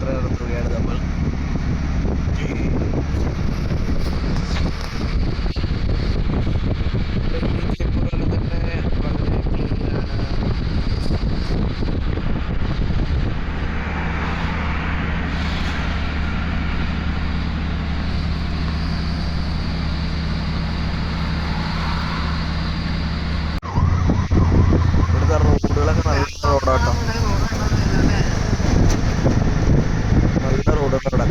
യാത്ര നടത്തുകയാണ് നമ്മൾ. ഇവിടുത്തെ റോഡുകളൊക്കെ നല്ല റോഡാട്ടോ, നല്ല റോഡുകൾ ഇവിടെ.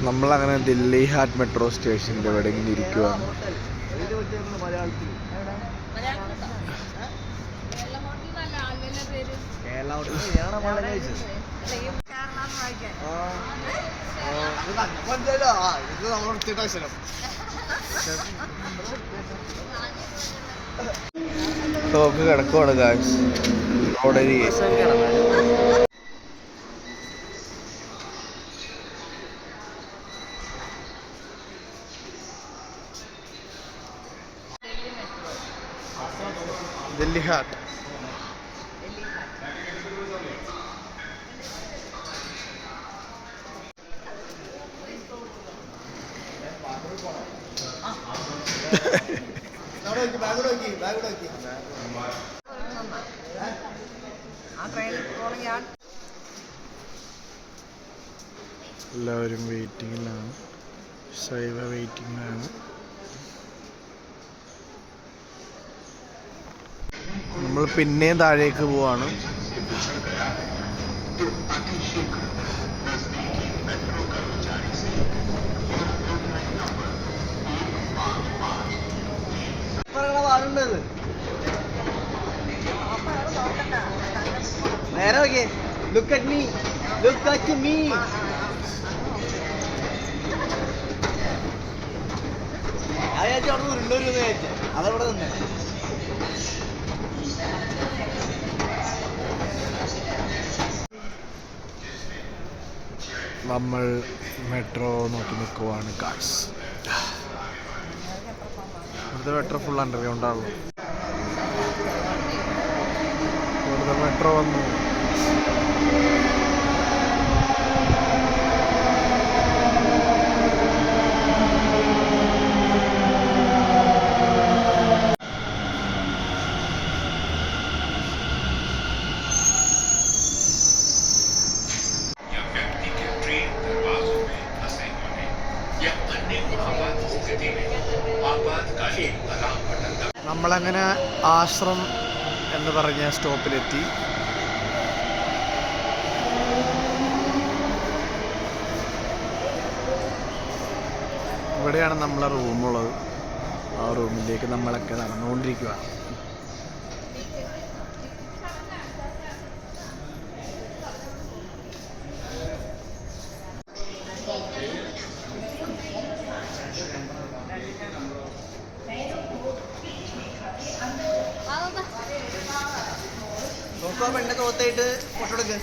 നമ്മളങ്ങനെ ദില്ലി ഹാറ്റ് മെട്രോ സ്റ്റേഷൻ്റെ ഇവിടെ ഇങ്ങനെ ഇരിക്കുവാണ്. ടോക്ക് കിടക്കുവാണ് ഗായ്സ് റോഡരികെ. ദില്ലി ഹാറ്റ് എല്ലാവരും വെയിറ്റിങ്ങിലാണ്. സൈവ വെയിറ്റിങ്ങിലാണ്. നമ്മൾ പിന്നെയും താഴേക്ക് പോവാണ്. നേരെ നോക്കിയേ, look at me, look at me. അതവിടെ തന്നെ. നമ്മൾ മെട്രോ നോക്കി നിൽക്കുവാണ് ഗായ്സ്. ഇവിടുത്തെ മെട്രോ ഫുൾ അണ്ടർഗ്രൗണ്ടാണല്ലോ. ഇവിടുത്തെ മെട്രോ വന്നു. നമ്മളങ്ങനെ ആശ്രം എന്ന് പറഞ്ഞ സ്റ്റോപ്പിലെത്തി. ഇവിടെയാണ് നമ്മളെ റൂമുള്ളത്. ആ റൂമിലേക്ക് നമ്മളൊക്കെ നടന്നുകൊണ്ടിരിക്കുകയാണ്. പെണ്ണെ തോത്തായിട്ട് ഫോട്ടോ എടുക്ക്.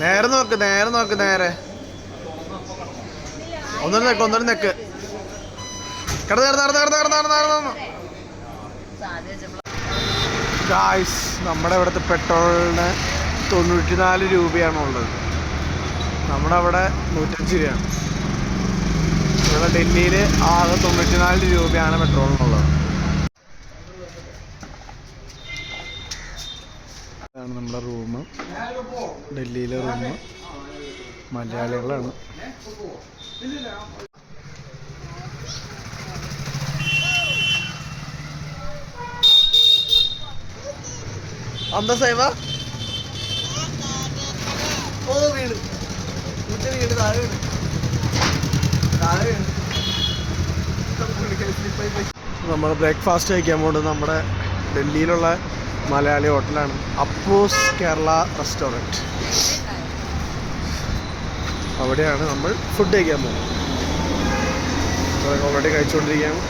നേരെ നോക്ക്, നേരെ നോക്ക്, നേരെ ഒന്നൊരു നെക്ക്, ഒന്നൊരു നെക്ക്. ഗായ്സ്, നമ്മുടെ ഇവിടുത്തെ പെട്രോളിന് 94 രൂപയാണുള്ളത്. നമ്മുടെ അവിടെ 105 രൂപയാണ്. ഇവിടെ ഡൽഹിയിൽ ആകെ 94 രൂപയാണ് പെട്രോളിനുള്ളത്. ഇതാണ് നമ്മുടെ റൂം, ഡൽഹിയിലെ റൂം. മലയാളികളാണ്. എന്താ സൈവ? ഓ വീട് വീട് താഴെ വീട് താഴെ വീട്. നമ്മൾ ബ്രേക്ക്ഫാസ്റ്റ് കഴിക്കാൻ പോകുന്നത് നമ്മുടെ ഡൽഹിയിലുള്ള മലയാളി ഹോട്ടലാണ്, അപ്പൂസ് കേരള റെസ്റ്റോറൻറ്റ്. അവിടെയാണ് നമ്മൾ ഫുഡ് കഴിക്കാൻ പോകുന്നത്. ഓൾറെഡി കഴിച്ചുകൊണ്ടിരിക്കുകയാണ്.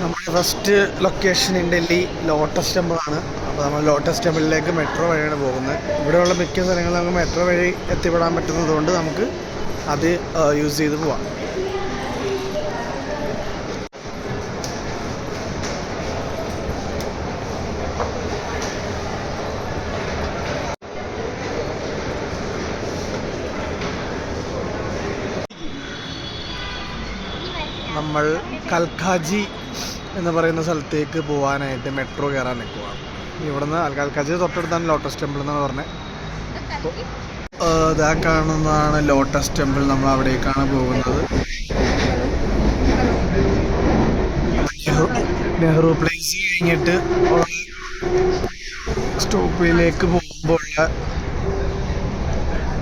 നമ്മുടെ first location in Delhi lotus ടെമ്പിളാണ്. അപ്പോൾ നമ്മൾ ലോട്ടസ് ടെമ്പിളിലേക്ക് മെട്രോ വഴിയാണ് പോകുന്നത്. ഇവിടെയുള്ള മിക്ക സ്ഥലങ്ങളിലും നമുക്ക് മെട്രോ വഴി എത്തിപ്പെടാൻ പറ്റുന്നത് കൊണ്ട് നമുക്ക് അത് യൂസ് ചെയ്ത് പോവാം. നമ്മൾ കൽക്കാജി എന്ന് പറയുന്ന സ്ഥലത്തേക്ക് പോകാനായിട്ട് മെട്രോ കയറാൻ നിൽക്കുകയാണ്. ഇവിടുന്ന് കൽക്കാജി തൊട്ടടുത്താണ് ലോട്ടസ് ടെമ്പിൾ എന്നാണ് പറഞ്ഞത്. അപ്പോൾ ഇതാ കാണുന്നതാണ് ലോട്ടസ് ടെമ്പിൾ. നമ്മൾ അവിടേക്കാണ് പോകുന്നത്. നെഹ്റു പ്ലേസ് കഴിഞ്ഞിട്ട് സ്റ്റോപ്പിലേക്ക് പോകുമ്പോഴുള്ള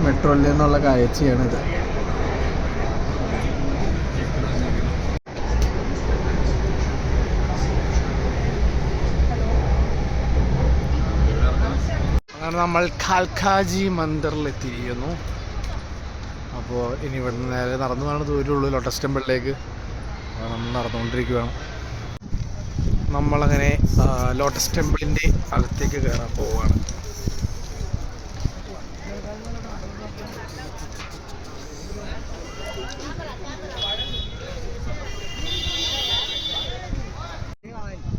മെട്രോയിൽ നിന്നുള്ള കാഴ്ചയാണിത്. അങ്ങനെ നമ്മൾ കാൽക്കാജി മന്ദിറിൽ എത്തിയിരിക്കുന്നു. അപ്പോൾ ഇനി ഇവിടുന്ന് നേരെ നടന്നു പോകുന്ന ദൂരമുള്ളൂ ലോട്ടസ് ടെമ്പിളിലേക്ക്. നമ്മൾ നടന്നുകൊണ്ടിരിക്കുകയാണ്. നമ്മളങ്ങനെ ലോട്ടസ് ടെമ്പിളിൻ്റെ അകത്തേക്ക് കയറാൻ പോവുകയാണ്.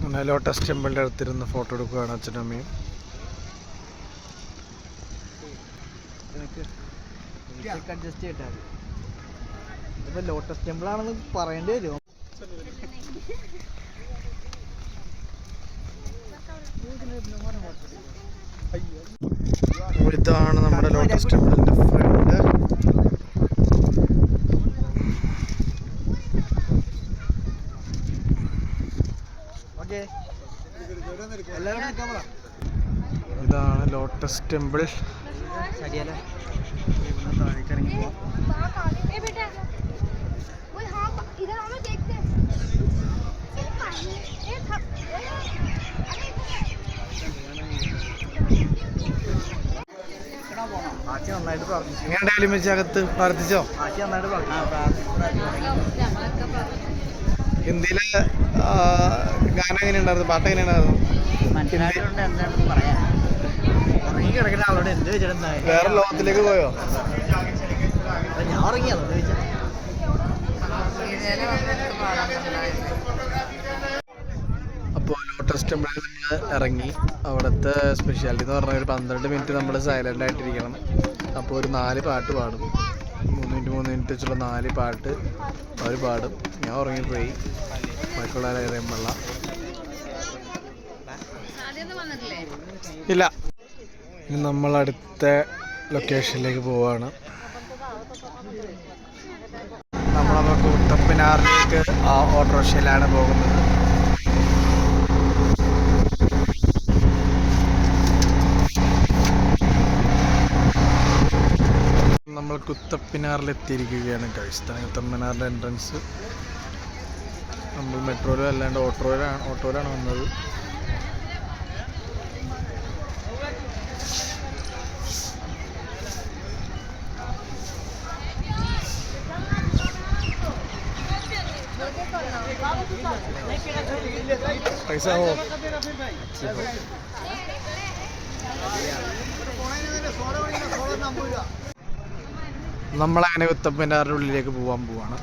അങ്ങനെ ലോട്ടസ് ടെമ്പിളിൻ്റെ അടുത്തിരുന്ന് ഫോട്ടോ എടുക്കുകയാണ് അച്ഛനും അമ്മയും. അഡ്ജസ്റ്റ് ചെയ്തിട്ടാ ഇപ്പൊ ലോട്ടസ് ടെമ്പിൾ ആണെന്ന് പറയേണ്ടി വരുമോ? ഇതാണ് നമ്മുടെ ലോട്ടസ് ടെമ്പിളിന്റെ ഫ്രണ്ട്. ഇതാണ് ലോട്ടസ് ടെമ്പിൾ. എങ്ങനെയായാലും വെച്ചകത്ത് പ്രാർത്ഥിച്ചോ? ഹിന്ദിയിലെ ഗാനം എങ്ങനെയുണ്ടായിരുന്നു? പാട്ട് എങ്ങനെയുണ്ടായിരുന്നു? വേറെ ലോകത്തിലേക്ക് പോയോ? ഞാൻ ഉറങ്ങിയാലോ? അപ്പോൾ ലോട്ടസ് ടെമ്പിളിൽ നമ്മൾ ഇറങ്ങി. അവിടുത്തെ സ്പെഷ്യാലിറ്റി എന്ന് പറഞ്ഞാൽ ഒരു 12 മിനിറ്റ് നമ്മൾ സൈലൻ്റ് ആയിട്ടിരിക്കണം. അപ്പോൾ ഒരു 4 പാട്ട് പാടും. 3 മിനിറ്റ് വെച്ചുള്ള 4 പാട്ട് അവർ പാടും. ഞാൻ ഉറങ്ങിപ്പോയി. ബാക്കിയുള്ളവരറിയുമ്പോള്ള ഇല്ല. ഇനി നമ്മൾ അടുത്ത ലൊക്കേഷനിലേക്ക് പോവാണ്. നമ്മളപ്പോൾ കുത്തപ്പിനാറിലേക്ക് ഓട്ടോറിക്ഷയിലാണ് പോകുന്നത്. നമ്മൾ കുത്തപ്പിനാറിലെത്തിയിരിക്കുകയാണ്. കഴിച്ചാണ് കുത്തപ്പിനാറിൻ്റെ എൻട്രൻസ്. നമ്മൾ മെട്രോയിലും അല്ലാണ്ട് ഓട്ടോയിലാണ് വന്നത്. പൈസ നമ്മളങ്ങനെ കുത്തപ്പിനാറിൻ്റെ ഉള്ളിലേക്ക് പോകാൻ പോവാണ്.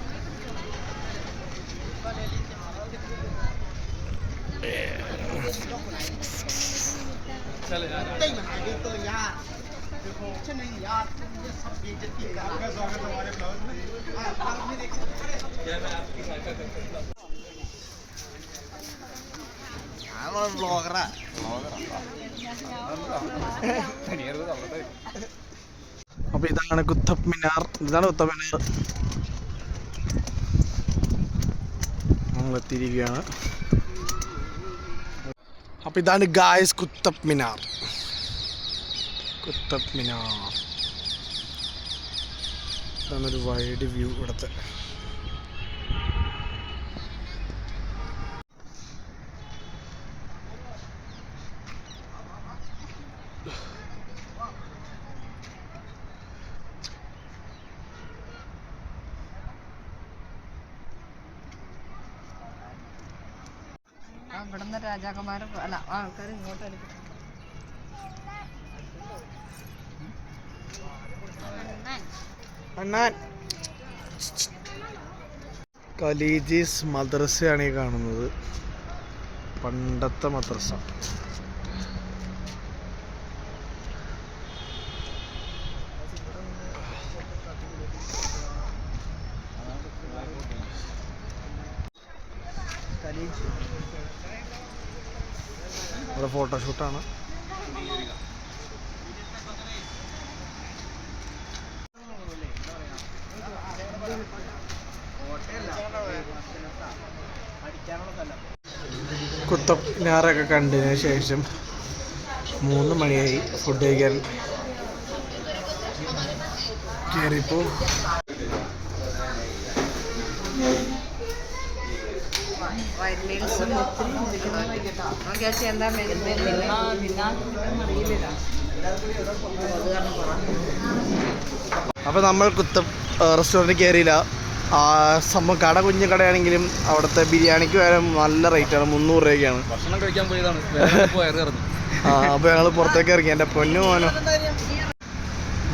അപ്പൊ ഇതാണ് കുത്തബ് മിനാർ. നമ്മളെത്തിയിരിക്കുകയാണ്. അപ്പൊ ഇതാണ് ഗായ്സ് കുത്തബ് മിനാർ. ഇതാണൊരു വൈഡ് വ്യൂ ഇവിടുത്തെ. ഇവിടുന്ന് രാജാക്കന്മാരും അല്ല ആൾക്കാർ ഇങ്ങോട്ട് അടിക്കും. ഖലീജീസ് മദ്രസയാണ് ഈ കാണുന്നത്, പണ്ടത്തെ മദ്രസ. ഇവിടെ ഫോട്ടോഷൂട്ടാണ്. കുത്തബ് മിനാറൊക്കെ കണ്ടതിന് ശേഷം 3 മണിയായി. ഫുഡ് കഴിക്കാൻ കയറിയപ്പോൾ അപ്പോൾ നമ്മൾ കുത്തബ് റെസ്റ്റോറൻറ്റിൽ കയറിയില്ല. സംഭവം കട കുഞ്ഞു കടയാണെങ്കിലും അവിടുത്തെ ബിരിയാണിക്ക് വരെ നല്ല റേറ്റാണ്, 300 രൂപയ്ക്കാണ്. ഭക്ഷണം കഴിക്കാൻ പോയതാണ്. അപ്പോൾ ഞങ്ങൾ പുറത്തേക്ക് ഇറങ്ങി. എൻ്റെ പൊന്നു മോനോ,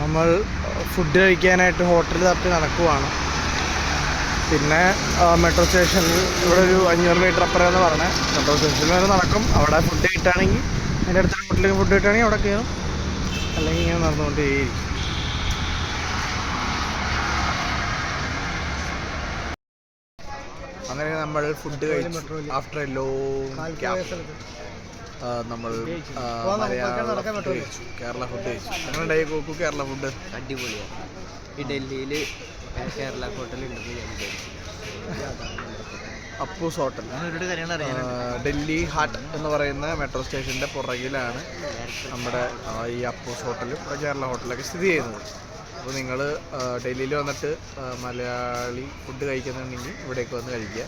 നമ്മൾ ഫുഡ് കഴിക്കാനായിട്ട് ഹോട്ടൽ തപ്പി നടക്കുവാണ്. പിന്നെ മെട്രോ സ്റ്റേഷനിൽ ഇവിടെ ഒരു 500 മീറ്റർ അപ്പുറമെന്ന് പറഞ്ഞാൽ മെട്രോ സ്റ്റേഷനിൽ വരെ നടക്കും. അവിടെ ഫുഡ് കിട്ടുകയാണെങ്കിൽ എൻ്റെ അടുത്ത ഹോട്ടലിൽ ഫുഡ് കിട്ടുകയാണെങ്കിൽ അവിടെ കയറും, അല്ലെങ്കിൽ ഇങ്ങനെ നടന്നുകൊണ്ടേയിരിക്കും. അങ്ങനെ നമ്മൾ ഫുഡ് കഴിച്ചു. ആഫ്റ്റർ എ ലോങ് ഗ്യാപ്പ് നമ്മൾ മലയാളം ഫുഡ് കഴിച്ചു, കേരള ഫുഡ് കഴിച്ചു. അങ്ങനെ ഉണ്ടായി കോക്കു കേരള ഫുഡ്? അടിപൊളിയാണ്. ഈ ഡൽഹിയിൽ കേരള ഹോട്ടലുണ്ടെന്ന് ഞാൻ വിചാരിച്ചു. അപ്പൂസ് ഹോട്ടൽ, ഡൽഹി ഹാട്ട് എന്ന് പറയുന്ന മെട്രോ സ്റ്റേഷൻ്റെ പുറകിലാണ് നമ്മുടെ ഈ അപ്പൂസ് ഹോട്ടലും കേരള ഹോട്ടലൊക്കെ സ്ഥിതി ചെയ്യുന്നത്. അപ്പോൾ നിങ്ങൾ ഡൽഹിയിൽ വന്നിട്ട് മലയാളി ഫുഡ് കഴിക്കുന്നുണ്ടെങ്കിൽ ഇവിടേക്ക് വന്ന് കഴിക്കുക.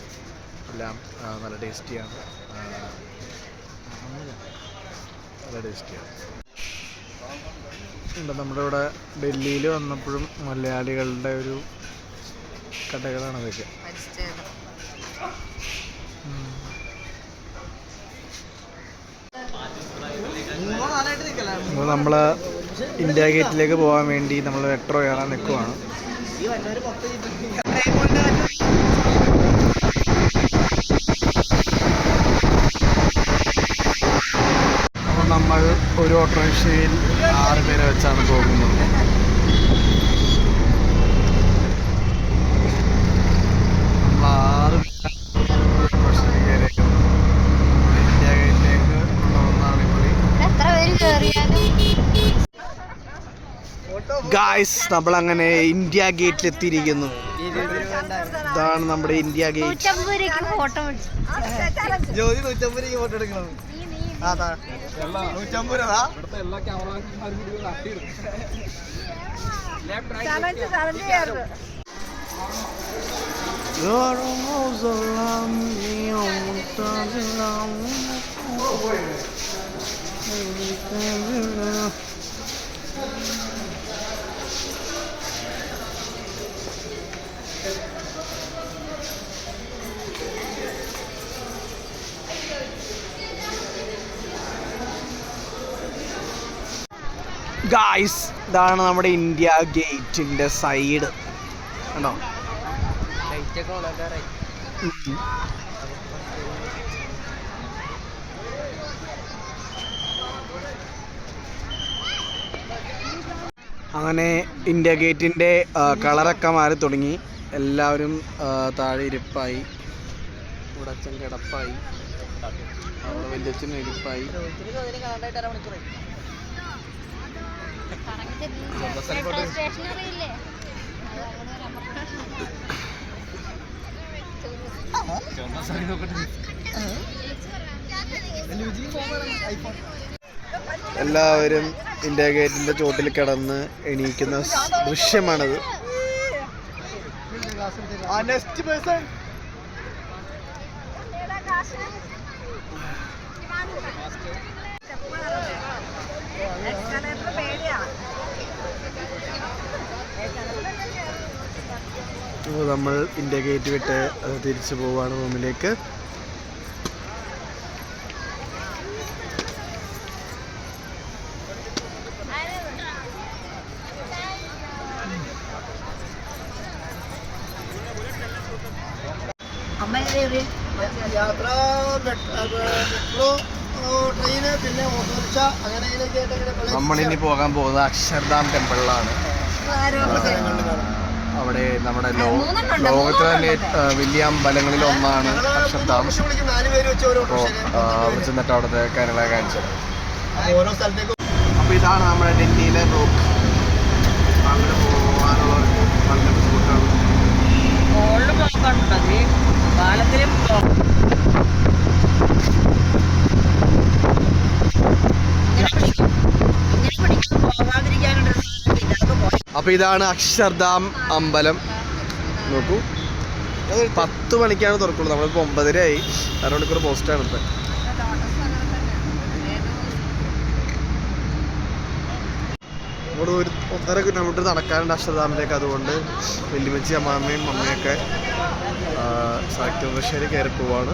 എല്ലാം നല്ല ടേസ്റ്റിയാണ്, നല്ല ടേസ്റ്റിയാണ്. നമ്മുടെ ഇവിടെ ഡൽഹിയിൽ വന്നപ്പോഴും മലയാളികളുടെ ഒരു കടകളാണ് അതൊക്കെ. അപ്പോൾ നമ്മൾ ഇന്ത്യ ഗേറ്റിലേക്ക് പോകാൻ വേണ്ടി നമ്മൾ മെട്രോ കയറാൻ നിൽക്കുവാണ്. അപ്പോൾ നമ്മൾ ഒരു ഓട്ടോറിക്ഷയിൽ 6 പേരെ വെച്ചാണ് പോകുന്നത്. നമ്മൾ 6 ഇന്ത്യ ഗേറ്റിലേക്ക് കൊണ്ടുപോകുന്നതാണ് ഇപ്പോൾ. ഗായ്സ്, നമ്മളങ്ങനെ ഇന്ത്യ ഗേറ്റിൽ എത്തിയിരിക്കുന്നു. ഇതാണ് നമ്മുടെ ഇന്ത്യ ഗേറ്റ്. ജോലി 150 രൂപയ്ക്ക് ഫോട്ടോ എടുക്കണം. ഗായ്സ്, ഇതാണ് നമ്മുടെ ഇന്ത്യ ഗേറ്റിൻ്റെ സൈഡ് കണ്ടോ. അങ്ങനെ ഇന്ത്യ ഗേറ്റിൻ്റെ കളറൊക്കെ മാറി തുടങ്ങി. എല്ലാവരും താഴെ ഇരിപ്പായി. ഇവിടെ അച്ഛൻ കിടപ്പായി, അവിടെ വലിയച്ഛനും ഇരിപ്പായി. എല്ലാവരും ഇന്ത്യ ഗേറ്റിന്റെ ചോട്ടിൽ കിടന്ന് എണീക്കുന്ന ദൃശ്യമാണിത്. നമ്മൾ ഇന്ത്യ ഗേറ്റ് വിട്ട് തിരിച്ചു പോവാണ് റൂമിലേക്ക്. യാത്ര മെട്രോ ട്രെയിന് പിന്നെ ഓട്ടോറിക്ഷ അങ്ങനെ നമ്മളിനി പോകാൻ പോകുന്നത് അക്ഷർധാം ടെമ്പിളിലാണ്. അവിടെ നമ്മുടെ ലോകത്തിലെ തന്നെ വലിയ അമ്പലങ്ങളിൽ ഒന്നാണ് അക്ഷർധാം. അവിടെ ചെന്നിട്ട് അവിടുത്തെ കാര്യങ്ങളെ കാണിച്ചത്. ഓരോ സ്ഥലത്തേക്കും. അപ്പോൾ ഇതാണ് നമ്മുടെ ഡൽഹിയിലെ റൂട്ട്. അങ്ങനെ പോകാനുള്ള വളരെ ബുദ്ധിമുട്ടാണ്. അപ്പോൾ ഇതാണ് അക്ഷർധാം അമ്പലം. നോക്കൂ, 10 മണിക്കാണ് തുറക്കുള്ളൂ. നമ്മളിപ്പോൾ 9:30 ആയി. 1 മണിക്കൂർ പോസ്റ്റാണ് ഇപ്പം. ഇവിടെ 1.5 കിലോമീറ്റർ നടക്കാനുണ്ട് അക്ഷർധാമിലേക്ക്. അതുകൊണ്ട് വെല്ലുമിച്ചി അമ്മാമ്മയും മമ്മയൊക്കെ സാക്തേശ്വരി കയറി പോവാണ്.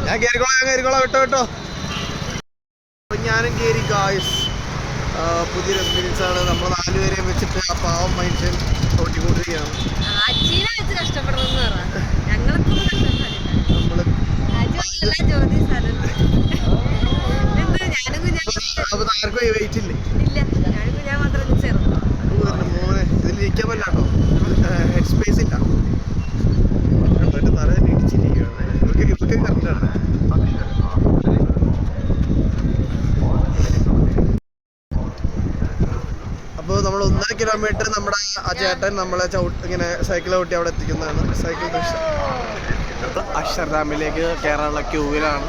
ഞാൻ കയറിക്കോളാം കേട്ടോ. ഞാനും കയറി ഗായ്സ്. പുതിയൊരു എക്സ്പീരിയൻസ് ആണ്. നമ്മൾ 4 പേരെയും വെച്ചിട്ട് ആ പാവം മനുഷ്യൻ ഓട്ടിക്കൊണ്ടിരിക്കുകയാണ്. നമ്മള് ആർക്കും വെയിറ്റ് ഇല്ലേ മോനെ. ഇതിലിരിക്കാൻ പറ്റില്ല കേട്ടോ, ഹെഡ് സ്പേസ് ഇല്ല. തല ഇടിച്ചിരിക്കുകയാണ്. ഇതൊക്കെ കറക്റ്റാണ്. അപ്പോൾ നമ്മൾ 1.5 കിലോമീറ്റർ നമ്മുടെ ആ ചേട്ടൻ നമ്മളെ ഇങ്ങനെ സൈക്കിൾ ഓട്ടി അവിടെ എത്തിക്കുന്നതാണ്. സൈക്കിൾ അക്ഷർധാമിലേക്ക് കയറാനുള്ള ക്യൂവിലാണ്.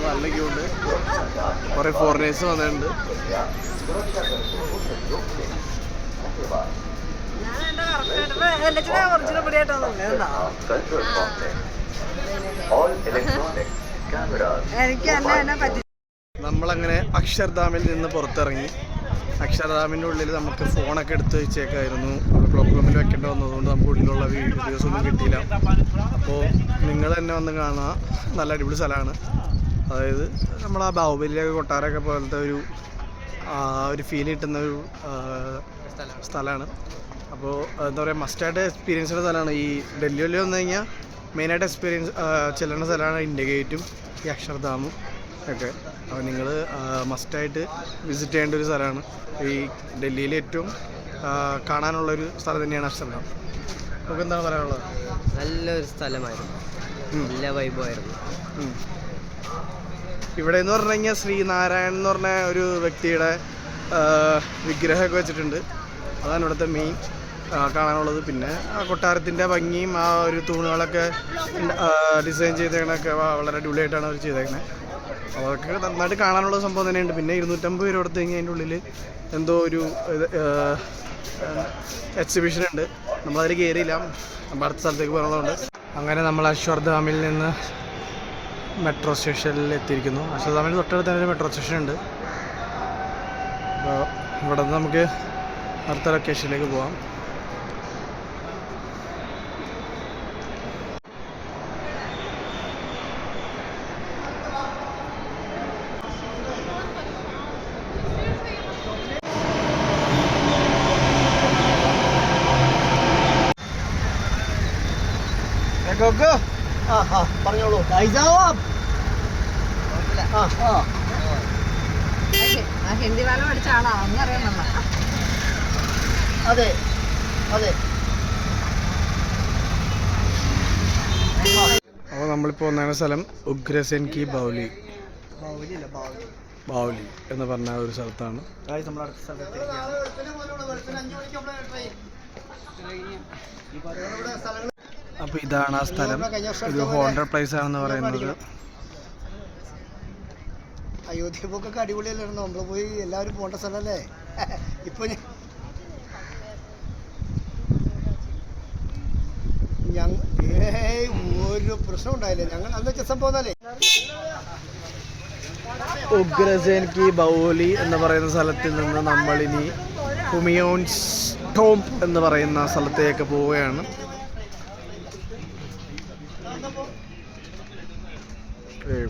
നല്ല ക്യൂ ഉണ്ട്. കുറേ ഫോറിനേഴ്സ് വന്നിട്ടുണ്ട്. നമ്മളങ്ങനെ അക്ഷർധാമിൽ നിന്ന് പുറത്തിറങ്ങി. അക്ഷർധാമിൻ്റെ ഉള്ളിൽ നമുക്ക് ഫോണൊക്കെ എടുത്ത് വെച്ചേക്കായിരുന്നു. ക്ലോക്ക് റൂമിൽ വെക്കേണ്ടി വന്നതുകൊണ്ട് നമുക്ക് ഉള്ളിലുള്ള വീഡിയോസ് ഒന്നും കിട്ടിയില്ല. അപ്പോൾ നിങ്ങൾ തന്നെ വന്ന് കാണുക. നല്ല അടിപൊളി സ്ഥലമാണ്. അതായത് നമ്മൾ ആ ബാഹുബലിയൊക്കെ കൊട്ടാരമൊക്കെ പോലത്തെ ഒരു ഫീൽ കിട്ടുന്ന ഒരു സ്ഥലമാണ്. അപ്പോൾ എന്താ പറയുക, മസ്റ്റായിട്ട് എക്സ്പീരിയൻസ് ചെയ്യുന്ന സ്ഥലമാണ്. ഈ ഡൽഹിയിൽ വന്നു കഴിഞ്ഞാൽ മെയിനായിട്ട് എക്സ്പീരിയൻസ് ചെല്ലുന്ന സ്ഥലമാണ് ഇന്ത്യ ഗേറ്റും ഈ അക്ഷർധാമും ഒക്കെ. അപ്പോൾ നിങ്ങൾ മസ്റ്റായിട്ട് വിസിറ്റ് ചെയ്യേണ്ട ഒരു സ്ഥലമാണ്. ഈ ഡൽഹിയിൽ ഏറ്റവും കാണാനുള്ളൊരു സ്ഥലം തന്നെയാണ് അക്ഷർധാം. നമുക്ക് എന്താണ് പറയാനുള്ളത്? നല്ലൊരു സ്ഥലമായിരുന്നു, നല്ല വൈബായിരുന്നു. ഇവിടെ എന്ന് പറഞ്ഞു കഴിഞ്ഞാൽ ശ്രീനാരായണൻ എന്ന് പറഞ്ഞ ഒരു വ്യക്തിയുടെ വിഗ്രഹമൊക്കെ വെച്ചിട്ടുണ്ട്. അതാണ് ഇവിടുത്തെ മെയിൻ കാണാനുള്ളത്. പിന്നെ ആ കൊട്ടാരത്തിൻ്റെ ഭംഗിയും ആ ഒരു തൂണുകളൊക്കെ ഡിസൈൻ ചെയ്തേക്കണൊക്കെ വളരെ അടിപൊളിയായിട്ടാണ് അവർ ചെയ്തേക്കുന്നത്. അതൊക്കെ നന്നായിട്ട് കാണാനുള്ള സംഭവം തന്നെയുണ്ട്. പിന്നെ 250 രൂപ കൊടുത്തു കഴിഞ്ഞാൽ അതിൻ്റെ ഉള്ളിൽ എന്തോ ഒരു എക്സിബിഷൻ ഉണ്ട്. നമ്മളതിൽ കയറിയില്ല, നമ്മൾ അടുത്ത സ്ഥലത്തേക്ക് പോകുന്നതുകൊണ്ട്. അങ്ങനെ നമ്മൾ അക്ഷർധാമിൽ നിന്ന് മെട്രോ സ്റ്റേഷനിൽ എത്തിയിരിക്കുന്നു. അക്ഷർധാമിന് തൊട്ടടുത്ത് തന്നെ ഒരു മെട്രോ സ്റ്റേഷൻ ഉണ്ട്. അപ്പോൾ ഇവിടെ നിന്ന് നമുക്ക് അടുത്ത ലൊക്കേഷനിലേക്ക് പോകാം. പറഞ്ഞോളൂ. ഹിന്ദി വേല പഠിച്ച ആളാ, ഒന്നും അറിയാമല്ല. അതെ അതെ. അപ്പോൾ നമ്മളിപ്പോൾ ഒന്നാം സ്ഥലം ഉഗ്രസെൻ കി ബാവുലി എന്ന് പറഞ്ഞ ഒരു സ്ഥലത്താണ്. അപ്പോൾ ഇതാണ് ആ സ്ഥലം. ഇത് ഹോണ്ടഡ് പ്ലേസ് ആണെന്ന് പറയുന്നത്. അയോധ്യ പോക്കൊക്കെ അടിപൊളിയല്ലായിരുന്നു. നമ്മൾ പോയി എല്ലാവരും പോകേണ്ട സ്ഥലമല്ലേ. ഇപ്പോൾ ഒരു പ്രശ്നം ഉണ്ടായില്ല. ഞങ്ങൾ അന്ന് ചെസം പോന്നാലേ ഉഗ്രസേൻ കി ബൗലി എന്ന് പറയുന്ന സ്ഥലത്തിൽ നിന്ന് നമ്മളിനി ഹുമയൂൺസ് ടോംബ് എന്ന് പറയുന്ന സ്ഥലത്തേക്ക് പോവുകയാണ്.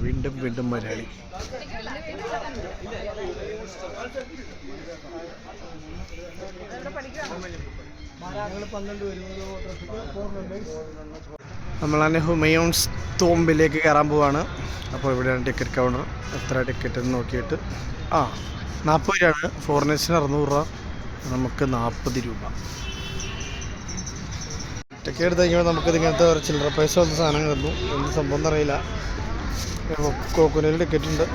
വീണ്ടും വീണ്ടും മലയാളി. നമ്മളങ്ങനെ ഹുമയൂൺസ് ടോംബിലേക്ക് കയറാൻ പോവാണ്. അപ്പോൾ ഇവിടെയാണ് ടിക്കറ്റ് കൗണ്ടർ. എത്ര ടിക്കറ്റ് എന്ന് നോക്കിയിട്ട് 40 രൂപയാണ്. ഫോറിനേഴ്സിന് 600 രൂപ, നമുക്ക് 40 രൂപ. ടിക്കറ്റ് എടുത്ത് കഴിയുമ്പോൾ നമുക്കിത് ഇങ്ങനത്തെ ചില്ലറ പൈസ വന്ന സാധനം കിട്ടുന്നു. എന്ത് സംഭവം എന്നറിയില്ല. കോക്കനയിൽ ടിക്കറ്റ് ഉണ്ട്.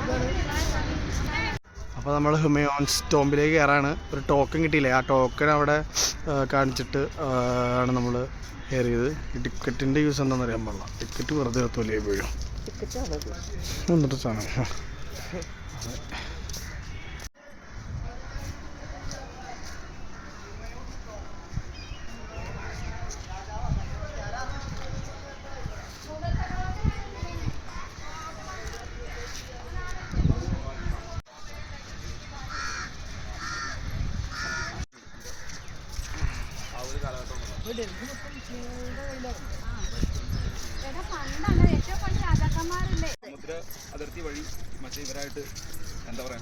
അപ്പോൾ നമ്മൾ ഹുമയൂൺസ് ടോംബിലേക്ക് കയറാണ്. ഒരു ടോക്കൺ കിട്ടിയില്ലേ, ആ ടോക്കൺ അവിടെ കാണിച്ചിട്ട് ആണ് നമ്മൾ കയറിയത്. ഈ ടിക്കറ്റിൻ്റെ യൂസ് എന്താണെന്ന് അറിയാൻ പാടില്ല. ടിക്കറ്റ് വെറുതെ എത്തുമല്ലേ എപ്പോഴും എന്നിട്ട് സാധനം. സമുദ്ര അതിർത്തി വഴി മറ്റേ ഇവരായിട്ട് എന്താ പറയാ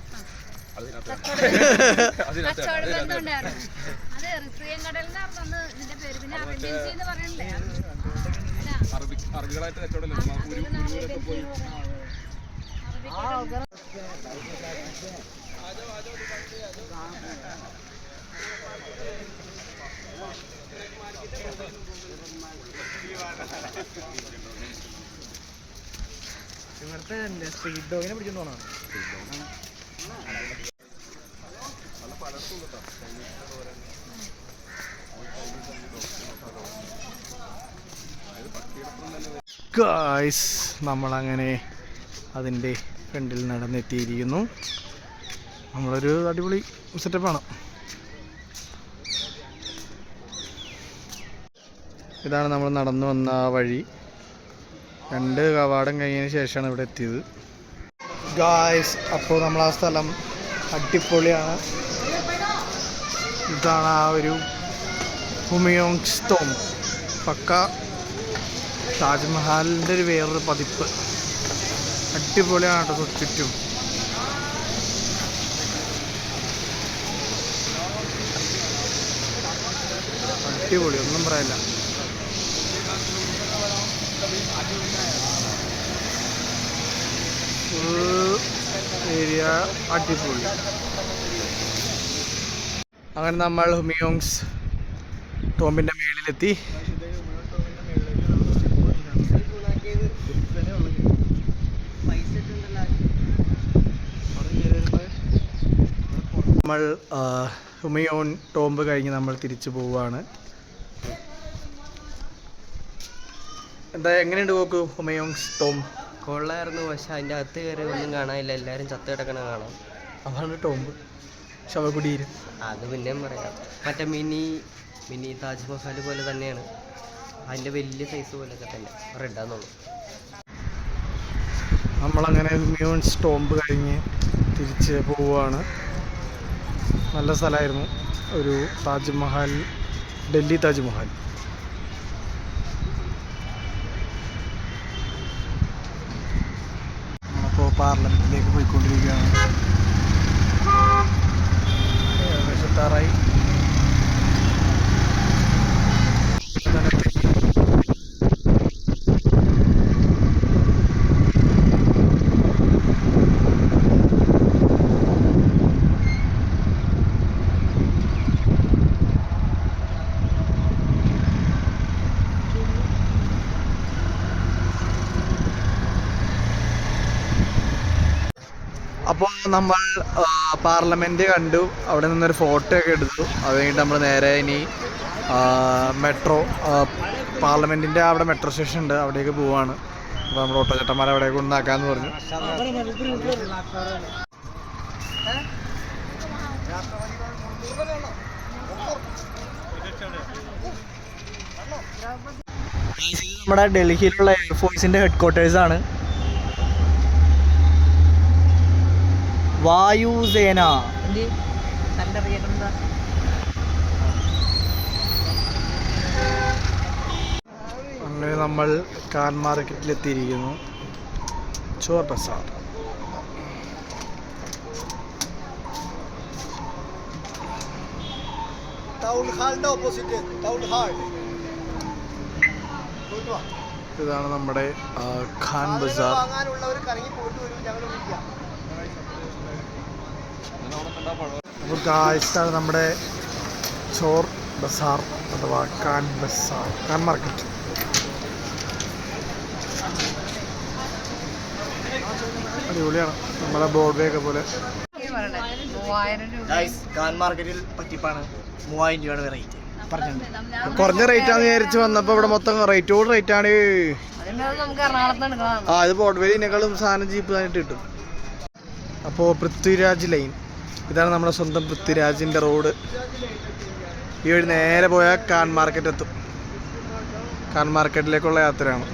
അറബികളായിട്ട് കച്ചവടം പോയി. ഇവിടുത്തെ സ്ട്രീറ്റ് ഡോഗിനെ പിടിച്ചോണ്ട് പോകണം. ഗായ്സ്, നമ്മളങ്ങനെ അതിൻ്റെ ഫ്രണ്ടിൽ നടന്നെത്തിയിരിക്കുന്നു. നമ്മളൊരു അടിപൊളി സെറ്റപ്പാണ്. ഇതാണ് നമ്മൾ നടന്നു വന്ന വഴി. 2 കവാടം കഴിഞ്ഞതിന് ശേഷമാണ് ഇവിടെ എത്തിയത്. ഗായ്സ്, അപ്പോൾ നമ്മൾ ആ സ്ഥലം അടിപൊളിയാണ്. ഇതാണ് ആ ഒരു ഹുമയൂൺസ് ടോംബ്. പക്ക താജ്മഹലിൻ്റെ ഒരു വേറൊരു പതിപ്പ്. അടിപൊളിയാണ് കേട്ടോ. ചുറ്റും അടിപൊളി, ഒന്നും പറയില്ല. ഏരിയ അടിപൊളി. അങ്ങനെ നമ്മൾ ഹുമയൂൺസ് ടോംബിൻ്റെ മേളിലെത്തി. നമ്മൾ ഹുമയൂൺ ടോംബ് കഴിഞ്ഞ് നമ്മൾ തിരിച്ചു പോവുകയാണ്. എന്താ, എങ്ങനെയുണ്ട് നോക്കൂ ഹുമയൂൺസ് ടോംബ്? കൊള്ളായിരുന്നു. പക്ഷെ അതിൻ്റെ അകത്ത് കയറി ഒന്നും കാണാനില്ല. എല്ലാവരും ചത്ത് കിടക്കണ കാണാം. അതാണ് ടോംബ്, ശവകുടീര്. അത് പിന്നെയും പറയാം. മറ്റേ മിനി താജ്മഹൽ പോലെ തന്നെയാണ്. അതിൻ്റെ വലിയ സൈസ് പോലെയൊക്കെ തന്നെ, റെഡാന്നുള്ളൂ. നമ്മളങ്ങനെ ഹുമയൂൺസ് ടോംബ് കഴിഞ്ഞ് തിരിച്ച് പോവുകയാണ്. നല്ല സ്ഥലമായിരുന്നു. ഒരു താജ്മഹൽ, ഡൽഹി താജ്മഹൽ. നമ്മളിപ്പോൾ പാർലമെൻറ്റിലേക്ക് പോയിക്കൊണ്ടിരിക്കുകയാണ്. ഏകദേശത്താറായി. അപ്പോൾ നമ്മൾ പാർലമെൻറ്റ് കണ്ടു. അവിടെ നിന്നൊരു ഫോട്ടോ ഒക്കെ എടുത്തു. അത് കഴിഞ്ഞിട്ട് നമ്മൾ നേരെ ഇനി മെട്രോ, പാർലമെൻറ്റിൻ്റെ അവിടെ മെട്രോ സ്റ്റേഷൻ ഉണ്ട്, അവിടേക്ക് പോവാണ്. അപ്പോൾ നമ്മുടെ ഓട്ടോ ചേട്ടന്മാരെ അവിടെ കൊണ്ടാക്കാമെന്ന് പറഞ്ഞു. നമ്മുടെ ഡൽഹിയിലുള്ള എയർഫോഴ്സിന്റെ ഹെഡ്ക്വാർട്ടേഴ്സ് ആണ്. വായുസേന. അങ്ങനെ നമ്മൾ കാൻ മാർക്കറ്റിലെത്തിയിരിക്കുന്നു. ചോർ ബസാർ. ടൗൺ ഹാളിന്റെ ഓപ്പോസിറ്റ് ടൗൺ ഹാൾ. ഇതാണ് നമ്മുടെ ഖാൻ ബസാർ. വാങ്ങാനുള്ളവർ കറങ്ങി പോയിട്ട് വരും, ഞങ്ങൾ വിളിക്കാം. അപ്പോൾ കാഴ്ചയാണ് നമ്മുടെ ചോർ ബസാർ അഥവാ കാൻ ബസാർ, കാൻ മാർക്കറ്റ്. അടിപൊളിയാണ്, നമ്മുടെ ബോർഡ്വേ ഒക്കെ പോലെ. 3000 രൂപ. കാൻ മാർക്കറ്റിൽ പറ്റിപ്പാണ്. 3000 രൂപയുടെ വെറൈറ്റി കുറഞ്ഞ റേറ്റ് ആണെന്ന് വിചാരിച്ച് വന്നപ്പോൾ ഇവിടെ മൊത്തം റേറ്റോട് റേറ്റ് ആണ്. അതിനകത്ത് നമുക്ക് എറണാകുളത്ത് എടുക്കണം. ഇത് ബോർഡ്വേയിനേക്കാളും സാധനം ചീപ്പ് ആയിട്ട് കിട്ടും. അപ്പോൾ പൃഥ്വിരാജ് ലൈൻ, ഇതാണ് നമ്മുടെ സ്വന്തം പൃഥ്വിരാജിൻ്റെ റോഡ്. ഈ വഴി നേരെ പോയാൽ കാൻ മാർക്കറ്റ് എത്തും. കാൻ മാർക്കറ്റിലേക്കുള്ള യാത്രയാണ്.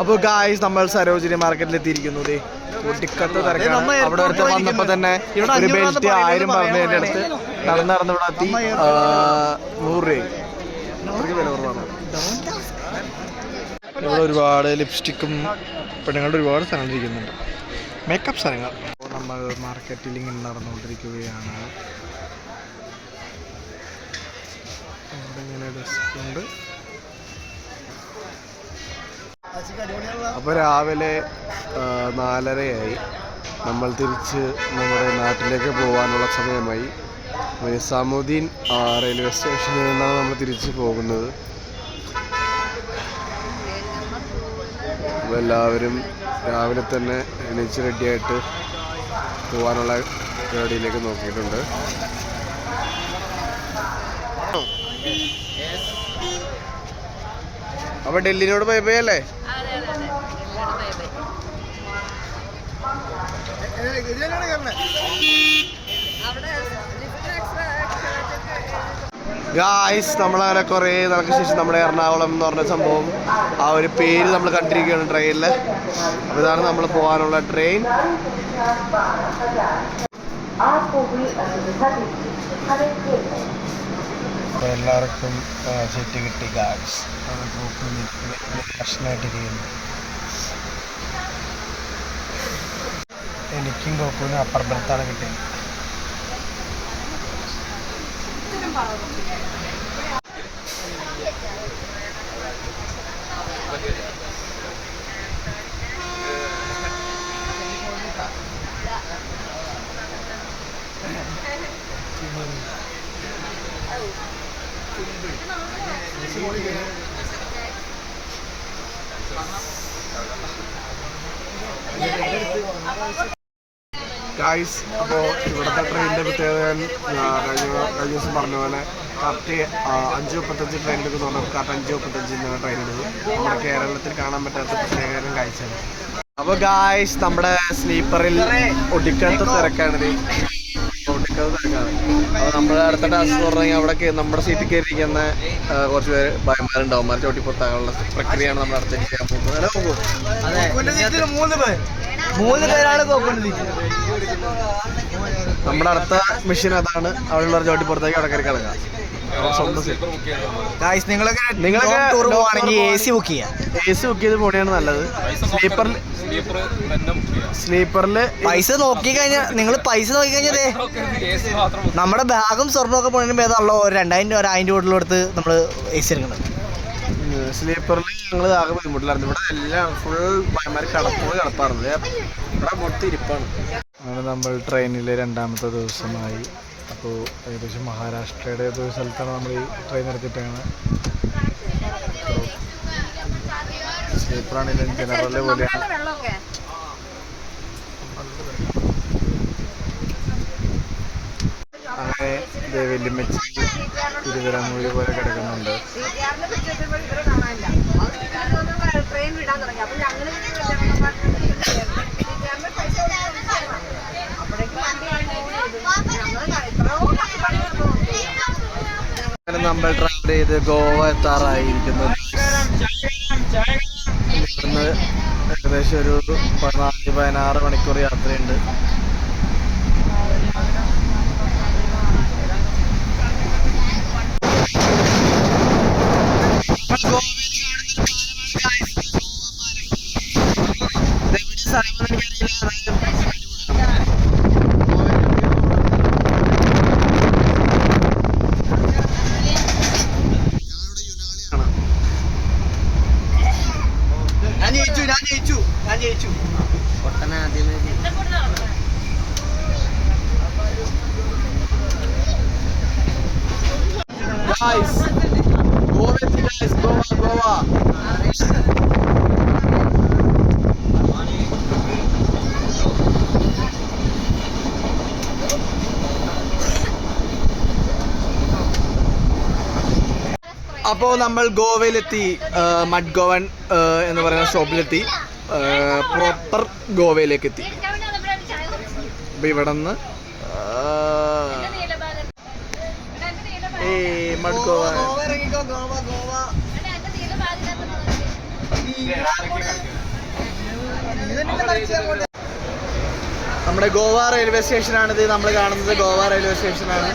അപ്പോൾ ഗായ്സ് നമ്മൾ സരോജിനി മാർക്കറ്റിൽ എത്തിയിരിക്കുന്നു. ഒട്ടിക്കത്ത് തിരക്കാണ്. അവിടെ അടുത്ത് വന്നപ്പോൾ തന്നെ ഒരു ബെൽറ്റ് 1000 പറഞ്ഞതിൻ്റെ അടുത്ത് നടന്ന് ഇവിടെ എത്തി 100 രൂപ. അത്രയ്ക്ക് വില കുറവാണ്. ഇവിടെ ഒരുപാട് ലിപ്സ്റ്റിക്കും പെണ്ണുങ്ങളുടെ ഒരുപാട് സാധനങ്ങൾ ഇരിക്കുന്നുണ്ട്, മേക്കപ്പ് സാധനങ്ങൾ. അപ്പോൾ നമ്മൾ മാർക്കറ്റിൽ ഇങ്ങനെ നടന്നുകൊണ്ടിരിക്കുകയാണ്. ഇവിടെ ഇങ്ങനെ ഡ്രസ്സുണ്ട്. അപ്പോൾ രാവിലെ 4:30 നമ്മൾ തിരിച്ച് നമ്മുടെ നാട്ടിലേക്ക് പോകാനുള്ള സമയമായി. നിസാമുദ്ദീൻ റെയിൽവേ സ്റ്റേഷനിൽ നിന്നാണ് നമ്മൾ തിരിച്ച് പോകുന്നത്. അപ്പോൾ എല്ലാവരും രാവിലെ തന്നെ എണീച്ച് റെഡിയായിട്ട് പോകാനുള്ള പരിപാടിയിലേക്ക് നോക്കിയിട്ടുണ്ട്. അപ്പോൾ ഡൽഹിനോട് ബൈ ബൈ അല്ലേ? ഗായ്സ് നമ്മളങ്ങനെ കുറേ നാൾക്ക് ശേഷം നമ്മുടെ എറണാകുളം എന്ന് പറഞ്ഞ സംഭവം, ആ ഒരു പേര് നമ്മൾ കണ്ടിരിക്കുകയാണ് ട്രെയിനിൽ. അപ്പോൾ ഇതാണ് നമ്മൾ പോകാനുള്ള ട്രെയിൻ. അപ്പോൾ എല്ലാവർക്കും സീറ്റ് കിട്ടി ഗായ്സ്. ഭക്ഷണമായിട്ടിരിക്കുന്നു. എനിക്കും ഗോകുവിനും അപ്പർ ബർത്താണ് കിട്ടിയത്. ഗായ്സ്, അപ്പോൾ ഇവിടുത്തെ ട്രെയിനിൻ്റെ പ്രത്യേകത കഴിഞ്ഞ ദിവസം പറഞ്ഞ പോലെ കറക്റ്റ് 5:35 ട്രെയിൻ എടുക്കുന്നുണ്ട്. കറക്റ്റ് 5:35 ട്രെയിൻ എടുക്കും. നമ്മുടെ കേരളത്തിൽ കാണാൻ പറ്റാത്ത പ്രത്യേക കാഴ്ചയാണ്. അപ്പോൾ ഗായ്സ്, നമ്മുടെ സ്ലീപ്പറിൽ ഒടിക്കാത്ത തിരക്കാണിത്. ഒടിക്കാത്ത തിരക്കാണ്. അപ്പോൾ നമ്മുടെ അടുത്ത ടാസ്ക് എന്ന് പറഞ്ഞാൽ അവിടെ നമ്മുടെ സീറ്റിൽ കയറിയിരിക്കുന്ന കുറച്ച് പേര് ഭയന്മാരുണ്ടാവും. അവന്മാർ ചോട്ടിപ്പുറത്താകാനുള്ള പ്രക്രിയയാണ് നമ്മൾ അടുത്ത് ചെയ്യാൻ പോകുന്നത്. അല്ല പോകും. 3 പേരാണ് നമ്മുടെ അടുത്ത മെഷീൻ അതാണ്. അവിടെയുള്ള ചോട്ടിപ്പുറത്തേക്ക് അവിടെ കയറി കിടക്കാം. നിങ്ങളൊക്കെ ടൂർ പോവാണെങ്കിൽ AC ബുക്ക് ചെയ്യാം. AC ബുക്ക് ചെയ്ത് പോണെയാണ് നല്ലത്. സ്ലീപ്പറിൽ പൈസ നോക്കി കഴിഞ്ഞാൽ നമ്മുടെ ബാഗും സ്വർണ്ണമൊക്കെ പോണതിന് ഭേദമുള്ള 2000 രൂപ 1000 രൂപ കൊടുത്ത് നമ്മൾ AC എടുക്കണം. സ്ലീപ്പറിൽ ഞങ്ങൾ ആകെ ബുദ്ധിമുട്ടിലായിരുന്നു. ഇവിടെ എല്ലാം ഫുൾ ഭയമാർ കിടപ്പാറുണ്ട്. ഇവിടെ മൊത്തം ഇരിപ്പാണ്. അങ്ങനെ നമ്മൾ ട്രെയിനിലെ 2ാമത്തെ ദിവസമായി. അപ്പോൾ ഏകദേശം മഹാരാഷ്ട്രയുടെ ഏതോ സ്ഥലത്താണ് നമ്മൾ ഈ ട്രെയിൻ എടുത്തിട്ടാണ്. സ്ലീപ്പറാണെങ്കിലും ജനറലിലെ പോലെയാണ്. അങ്ങനെ വെല്ലുമ്മച്ചി തിരുവിതാംകൂർ പോലെ കിടക്കുന്നുണ്ട്. ഇത് ഗോവ എത്താറായിരിക്കുന്നത്. ഇവിടുന്ന് ഏകദേശം ഒരു 14-16 മണിക്കൂർ യാത്രയുണ്ട്. ഞാൻ ജയിച്ചു. പൊട്ടന ആദ്യമേ Guys, Goa etti guys, Goa. അപ്പോൾ നമ്മൾ ഗോവയിലെത്തി. മഡ് ഗോവൻ എന്ന് പറയുന്ന ഷോപ്പിലെത്തി. പ്രോപ്പർ ഗോവയിലേക്ക് എത്തി. അപ്പോൾ ഇവിടെ നിന്ന് മഡ് ഗോവ നമ്മുടെ ഗോവ റെയിൽവേ സ്റ്റേഷനാണിത്. നമ്മൾ കാണുന്നത് ഗോവ റെയിൽവേ സ്റ്റേഷനാണ്.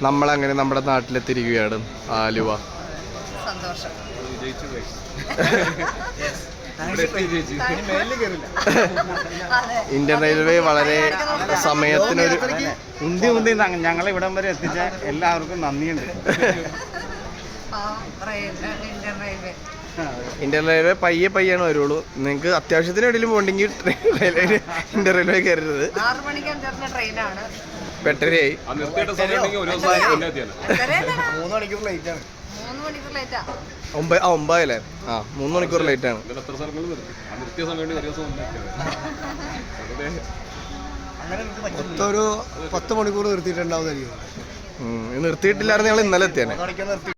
നമ്മളങ്ങനെ നമ്മുടെ നാട്ടിലെത്തിയിരിക്കുകയാണ്. ആലുവ. സന്തോഷം. ഇന്ത്യൻ റെയിൽവേ വളരെ സമയത്തിനൊരു ഉന്തി ഞങ്ങളെ ഇവിടം വരെ എത്തിച്ച എല്ലാവർക്കും നന്ദിയുണ്ട്. ഇന്ത്യൻ റെയിൽവേ പയ്യാണ് വരുള്ളൂ. നിങ്ങൾക്ക് അത്യാവശ്യത്തിന് എവിടെയും പോകണ്ടെങ്കിൽ ഇന്ത്യൻ റെയിൽവേ കയറരുത്. 6 മണിക്ക് ട്രെയിനാണ്. 8:30 3 മണിക്കൂർ ലേറ്റ് ആണ്. 3 മണിക്കൂർ ലേറ്റാ. 9 അല്ലേ? 3 മണിക്കൂർ ലേറ്റ് ആണ്. മൊത്തം ഒരു 10 മണിക്കൂർ നിർത്തിയിട്ടുണ്ടാവുന്നതായിരിക്കും. നിർത്തിയിട്ടില്ലായിരുന്നു. ഞങ്ങൾ ഇന്നലെ എത്തിയാണ്. നിർത്തി